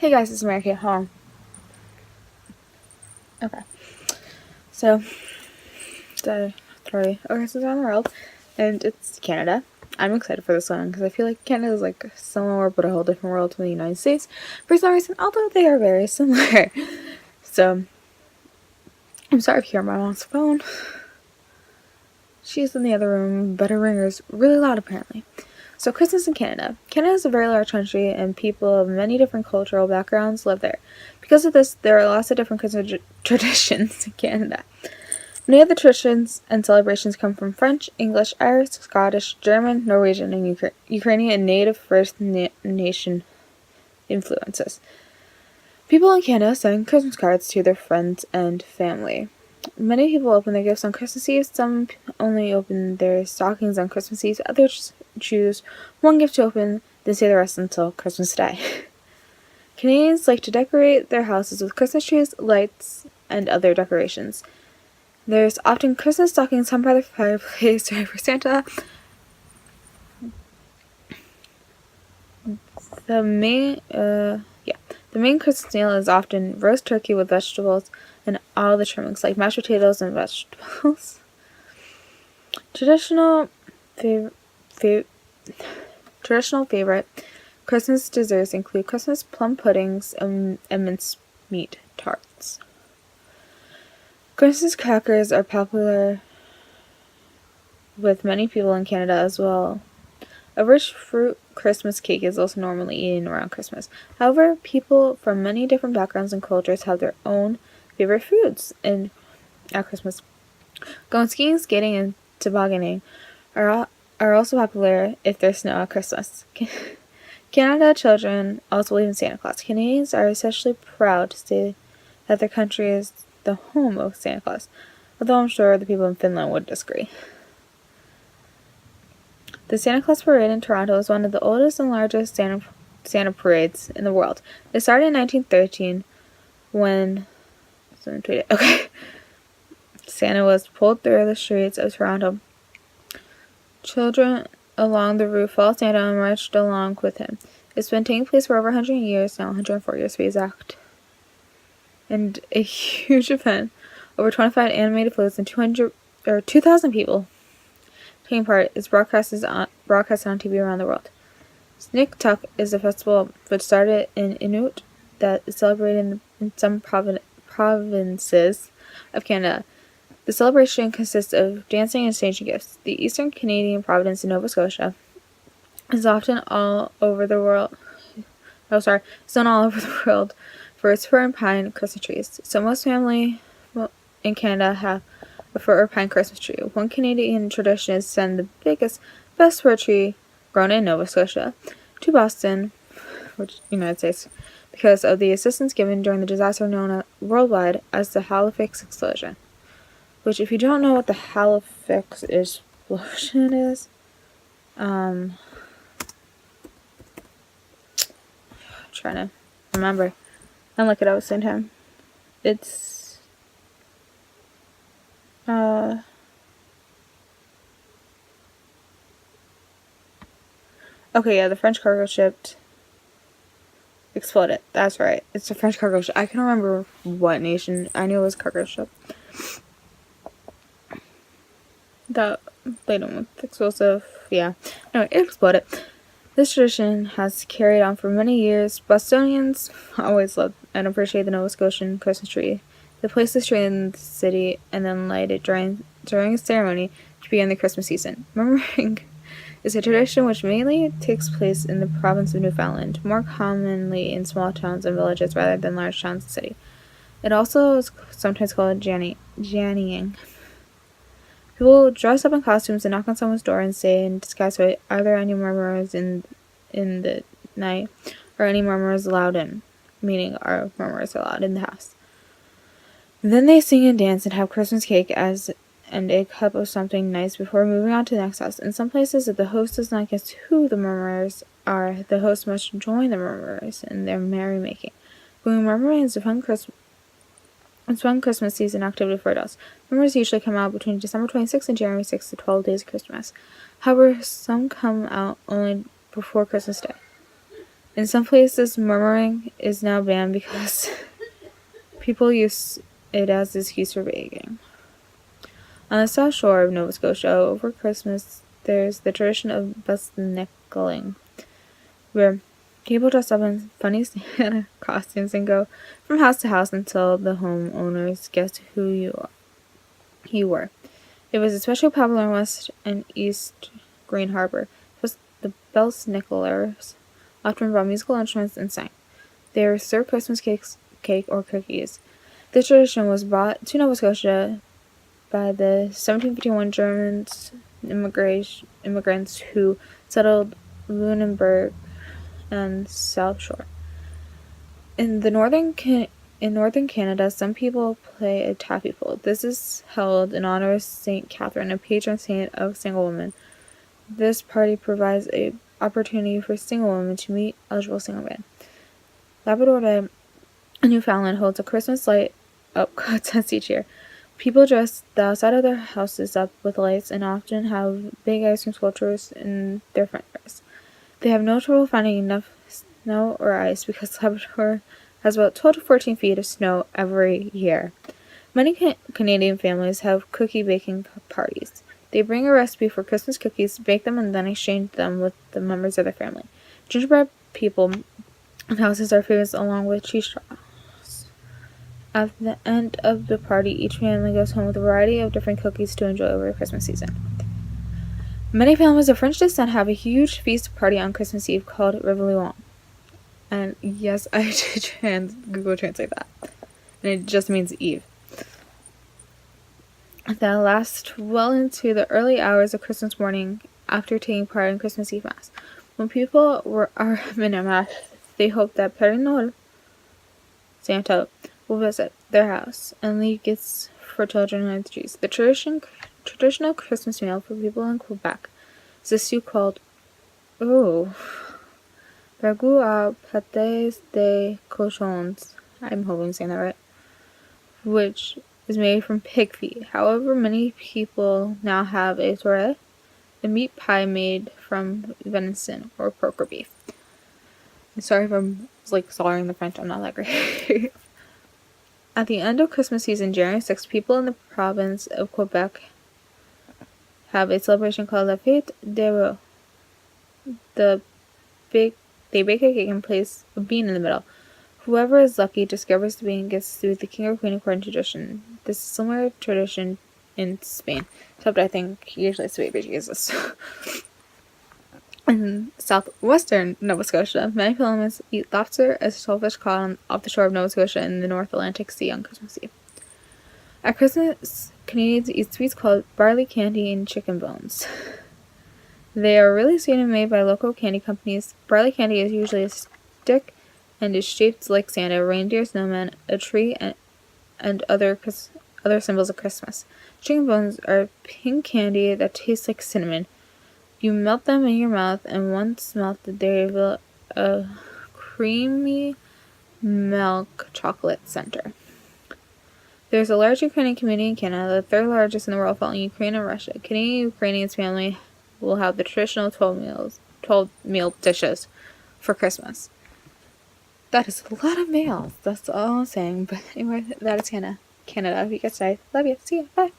Hey guys, it's Xxmarykatebeautyxx home. Okay, so the three orchestras around the world, and it's Canada. I'm excited for this one because I feel like Canada is like similar but a whole different world from the United States for some reason, although they are very similar. So I'm sorry if you hear my mom's phone. She's in the other room, but her ringer's really loud apparently. So Christmas in Canada. Canada is a very large country and people of many different cultural backgrounds live there. Because of this, there are lots of different Christmas traditions in Canada. Many of the traditions and celebrations come from French, English, Irish, Scottish, German, Norwegian, and Ukrainian and native First Nation influences. People in Canada send Christmas cards to their friends and family. Many people open their gifts on Christmas Eve. Some only open their stockings on Christmas Eve. Others choose one gift to open, then save the rest until Christmas Day. Canadians like to decorate their houses with Christmas trees, lights, and other decorations. There's often Christmas stockings hung by the fireplace for Santa. The main Christmas meal is often roast turkey with vegetables and all the trimmings, like mashed potatoes and vegetables. Traditional favorite Christmas desserts include Christmas plum puddings and mincemeat tarts. Christmas crackers are popular with many people in Canada as well. A rich fruit Christmas cake is also normally eaten around Christmas. However, people from many different backgrounds and cultures have their own favorite foods at Christmas. Going skiing, skating, and tobogganing are also popular if there's snow at Christmas. Canada children also believe in Santa Claus. Canadians are especially proud to say that their country is the home of Santa Claus, although I'm sure the people in Finland would disagree. The Santa Claus Parade in Toronto is one of the oldest and largest Santa parades in the world. It started in 1913 when Santa was pulled through the streets of Toronto. Children along the roof followed Santa and marched along with him. It's been taking place for over 100 years now, 104 years to be exact. And a huge event, over 25 animated floats and 2,000 people taking part, is broadcasted on TV around the world. Sniktuk is a festival which started in Inuit that is celebrated in some provinces of Canada. The celebration consists of dancing and exchanging gifts. The Eastern Canadian province of Nova Scotia is often all over the world. It's known all over the world for its fir and pine Christmas trees. So most families in Canada have a fir or pine Christmas tree. One Canadian tradition is to send the biggest, best fir tree grown in Nova Scotia to Boston, United States, because of the assistance given during the disaster known worldwide as the Halifax explosion. Which, if you don't know what the Halifax explosion is, I'm trying to remember and look it up at the same time. It's the French cargo ship exploded. That's right. It's a French cargo ship. I can't remember what nation. I knew it was a cargo ship that laden with explosive. Yeah. Anyway, it exploded. This tradition has carried on for many years. Bostonians always love and appreciate the Nova Scotian Christmas tree. They place this tree in the city and then light it during a ceremony to begin the Christmas season. Remembering is a tradition which mainly takes place in the province of Newfoundland, more commonly in small towns and villages rather than large towns and cities. It also is sometimes called Jannying. People dress up in costumes and knock on someone's door and say in disguise, "Are there any murmurs in the night?" or "Any murmurs allowed in?" meaning are murmurs allowed in the house. Then they sing and dance and have Christmas cake and a cup of something nice before moving on to the next house. In some places, if the host does not guess who the murmurers are, the host must join the murmurers in their merrymaking. Going murmuring is a fun Christmas season activity for adults. Murmurs usually come out between December 26th and January 6th, the 12 days of Christmas. However, some come out only before Christmas Day. In some places, murmuring is now banned because people use it as an excuse for baking. On the south shore of Nova Scotia, over Christmas, there's the tradition of busnickeling, where people dress up in funny Santa costumes and go from house to house until the homeowners guess who you were. It was especially popular in West and East Green Harbor. The Belsnickelers often brought musical instruments and sang. They were served Christmas cake or cookies. This tradition was brought to Nova Scotia by the 1751 German immigrants who settled Lunenburg and South Shore. In northern Canada, some people play a taffy pull. This is held in honor of Saint Catherine, a patron saint of single women. This party provides an opportunity for single women to meet eligible single men. Labrador Day in Newfoundland holds a Christmas light up contest each year. People dress the outside of their houses up with lights and often have big ice cream sculptures in their front yards. They have no trouble finding enough snow or ice because Labrador has about 12 to 14 feet of snow every year. Many Canadian families have cookie baking parties. They bring a recipe for Christmas cookies, bake them, and then exchange them with the members of their family. Gingerbread people and houses are famous along with cheese straws. At the end of the party, each family goes home with a variety of different cookies to enjoy over the Christmas season. Many families of French descent have a huge feast party on Christmas Eve called Réveillon. And yes, I did Google Translate that. And it just means Eve. That lasts well into the early hours of Christmas morning after taking part in Christmas Eve Mass. When people are having a Mass, they hope that Père Noël, Santa, will visit their house and leave gifts for children under the trees. The traditional Christmas meal for people in Quebec is a stew called ragoût à pâtés de cochons. I'm hoping I'm saying that right. Which is made from pig feet. However, many people now have a soirée, a meat pie made from venison or pork or beef. I'm sorry if I'm slaughtering the French. I'm not that great. At the end of Christmas season, January 6th, people in the province of Quebec have a celebration called La Fête des Rois. They bake a cake and place a bean in the middle. Whoever is lucky discovers the bean gets through the king or queen according to tradition. This is a similar tradition in Spain, except I think usually it's baby Jesus. In southwestern Nova Scotia, many families eat lobster as a shellfish caught off the shore of Nova Scotia in the North Atlantic Sea on Christmas Eve. At Christmas, Canadians eat sweets called barley candy and chicken bones. They are really sweet and made by local candy companies. Barley candy is usually a stick and is shaped like Santa, reindeer, snowman, a tree, and other symbols of Christmas. Chicken bones are pink candy that tastes like cinnamon. You melt them in your mouth, and once melted, they reveal a creamy milk chocolate center. There's a large Ukrainian community in Canada, the third largest in the world following Ukraine and Russia. Canadian Ukrainians family will have the traditional 12 meal dishes for Christmas. That is a lot of meals. That's all I'm saying. But anyway, that is Canada. If you guys died, love you. See ya. Bye.